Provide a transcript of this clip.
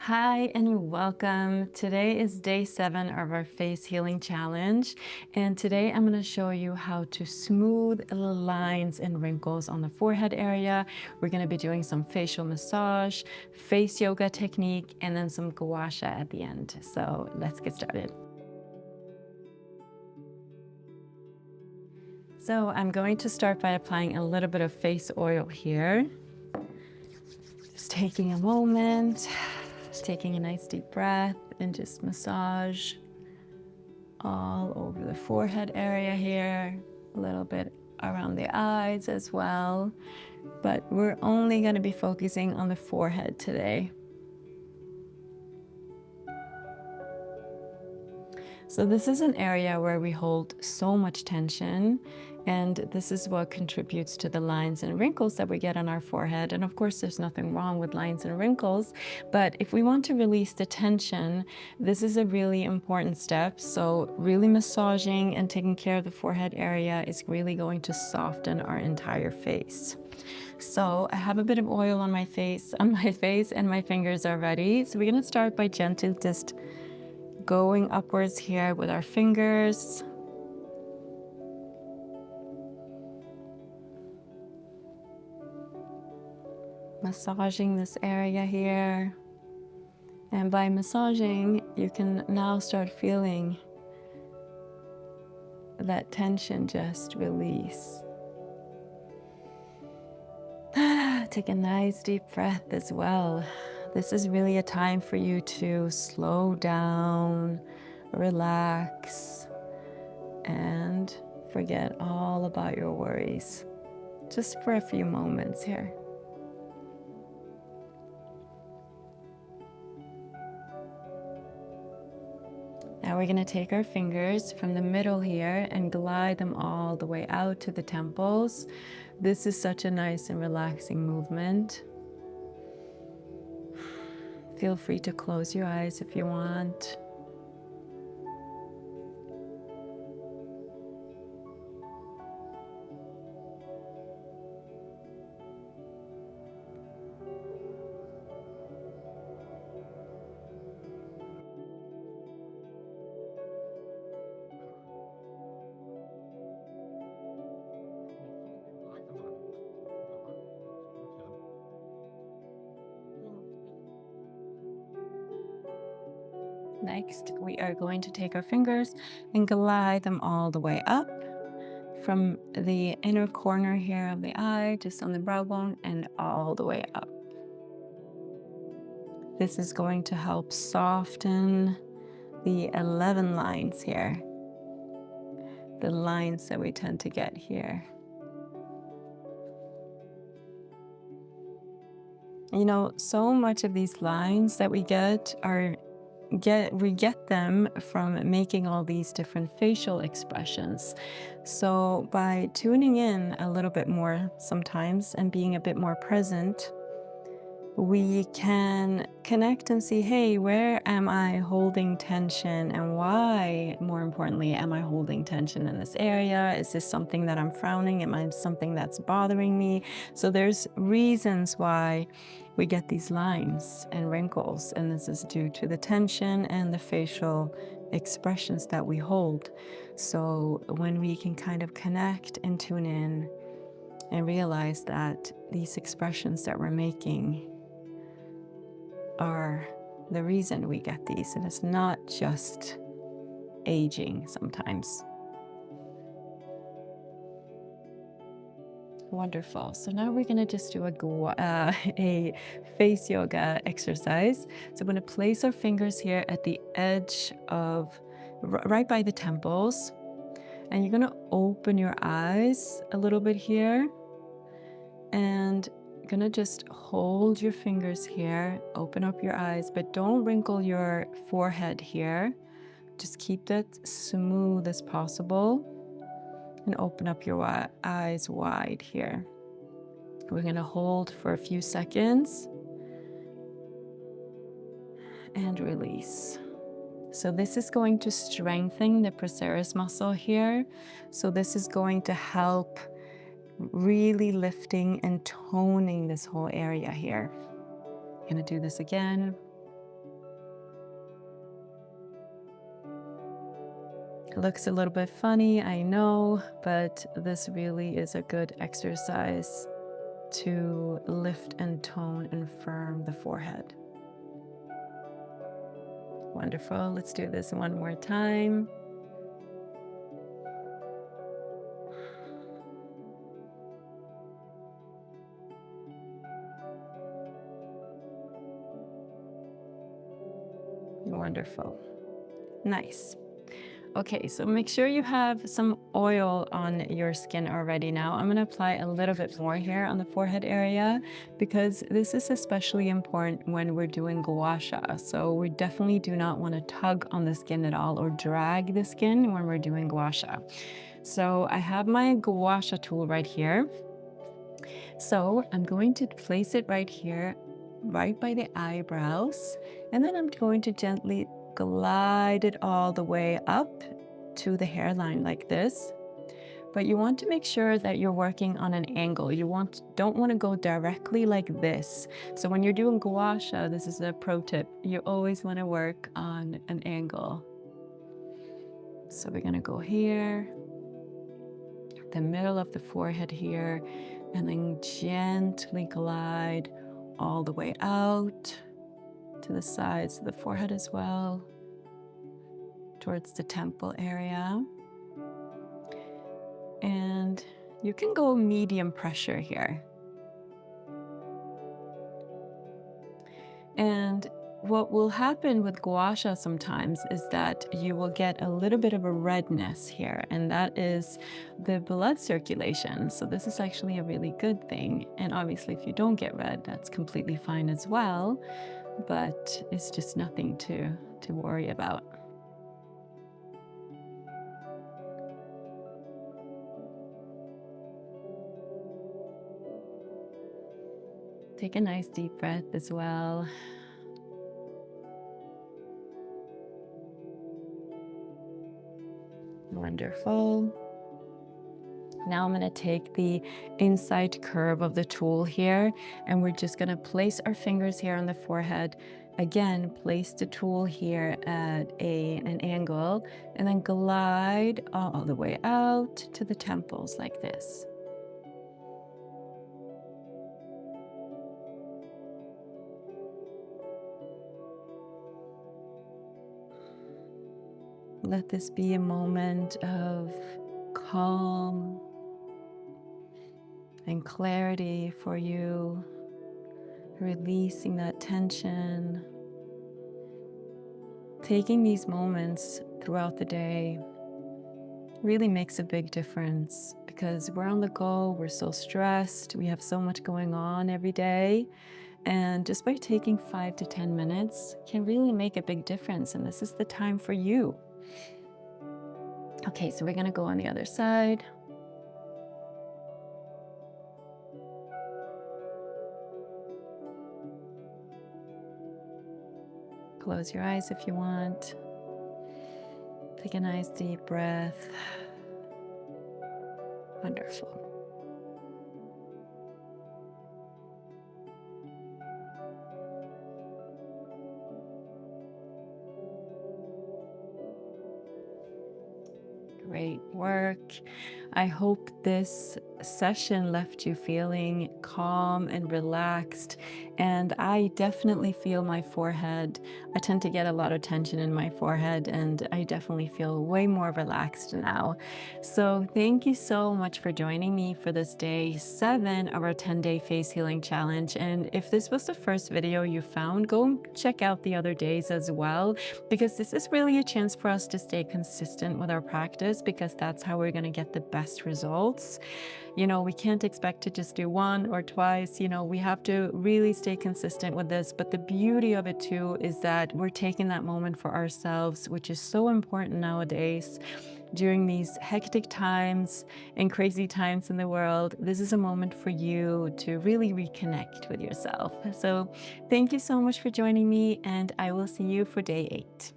Hi and welcome. Today is day 7 of our face healing challenge. And today I'm going to show you how to smooth the lines and wrinkles on the forehead area. We're going to be doing some facial massage, face yoga technique, and then some Gua Sha at the end. So let's get started. So I'm going to start by applying a little bit of face oil here. Just taking a moment, just taking a nice deep breath and just massage all over the forehead area here, a little bit around the eyes as well. But we're only going to be focusing on the forehead today. So this is an area where we hold so much tension, and this is what contributes to the lines and wrinkles that we get on our forehead. And of course, there's nothing wrong with lines and wrinkles, but if we want to release the tension, this is a really important step. So really massaging and taking care of the forehead area is really going to soften our entire face. So I have a bit of oil on my face, and my fingers are ready. So we're going to start by gently just going upwards here with our fingers. Massaging this area here. And by massaging, you can now start feeling that tension just release. Take a nice deep breath as well. This is really a time for you to slow down, relax, and forget all about your worries, just for a few moments here. Now we're going to take our fingers from the middle here and glide them all the way out to the temples. This is such a nice and relaxing movement. Feel free to close your eyes if you want. Next, we are going to take our fingers and glide them all the way up from the inner corner here of the eye, just on the brow bone, and all the way up. This is going to help soften the 11 lines here, the lines that we tend to get here. You know, so much of these lines that we get we get them from making all these different facial expressions. So by tuning in a little bit more sometimes and being a bit more present, we can connect and see, hey, where am I holding tension, and why, more importantly, am I holding tension in this area? Is this something that I'm frowning? Am I something that's bothering me? So there's reasons why we get these lines and wrinkles, and this is due to the tension and the facial expressions that we hold. So when we can kind of connect and tune in and realize that these expressions that we're making are the reason we get these, and it's not just aging sometimes. Wonderful. So now we're going to just do a face yoga exercise. So I'm going to place our fingers here at the edge of, right by the temples, and you're going to open your eyes a little bit here, and you're going to just hold your fingers here, open up your eyes, but don't wrinkle your forehead here. Just keep that smooth as possible. And open up your eyes wide here. We're going to hold for a few seconds and release. So this is going to strengthen the procerus muscle here. So this is going to help really lifting and toning this whole area here. I'm going to do this again. It looks a little bit funny, I know, but this really is a good exercise to lift and tone and firm the forehead. Wonderful. Let's do this one more time. Wonderful. Nice. Okay, so make sure you have some oil on your skin already now. I'm going to apply a little bit more here on the forehead area because this is especially important when we're doing gua sha. So we definitely do not want to tug on the skin at all or drag the skin when we're doing gua sha. So I have my gua sha tool right here. So I'm going to place it right here, right by the eyebrows, and then I'm going to gently glide it all the way up to the hairline like this. But you want to make sure that you're working on an angle. Don't want to go directly like this. So when you're doing gua sha, this is a pro tip. You always want to work on an angle. So we're going to go here, the middle of the forehead here, and then gently glide all the way out to the sides of the forehead as well, towards the temple area. And you can go medium pressure here. And what will happen with gua sha sometimes is that you will get a little bit of a redness here, and that is the blood circulation. So this is actually a really good thing. And obviously, if you don't get red, that's completely fine as well, but it's just nothing to worry about. Take a nice deep breath as well. Wonderful. Now I'm going to take the inside curve of the tool here, and we're just going to place our fingers here on the forehead. Again, place the tool here at an angle, and then glide all the way out to the temples like this. Let this be a moment of calm and clarity for you, releasing that tension. Taking these moments throughout the day really makes a big difference because we're on the go, we're so stressed, we have so much going on every day. And just by taking 5 to 10 minutes can really make a big difference. And this is the time for you. Okay, so we're going to go on the other side. Close your eyes if you want. Take a nice deep breath. Wonderful. Great work. I hope this session left you feeling calm and relaxed. And I definitely feel my forehead. I tend to get a lot of tension in my forehead, and I definitely feel way more relaxed now. So thank you so much for joining me for this day 7 of our 10-day face healing challenge. And if this was the first video you found, go and check out the other days as well, because this is really a chance for us to stay consistent with our practice, because that's how we're going to get the best results. You know, we can't expect to just do one or twice. You know, we have to really stay consistent with this. But the beauty of it too is that we're taking that moment for ourselves, which is so important nowadays. During these hectic times and crazy times in the world, this is a moment for you to really reconnect with yourself. So thank you so much for joining me, and I will see you for day 8.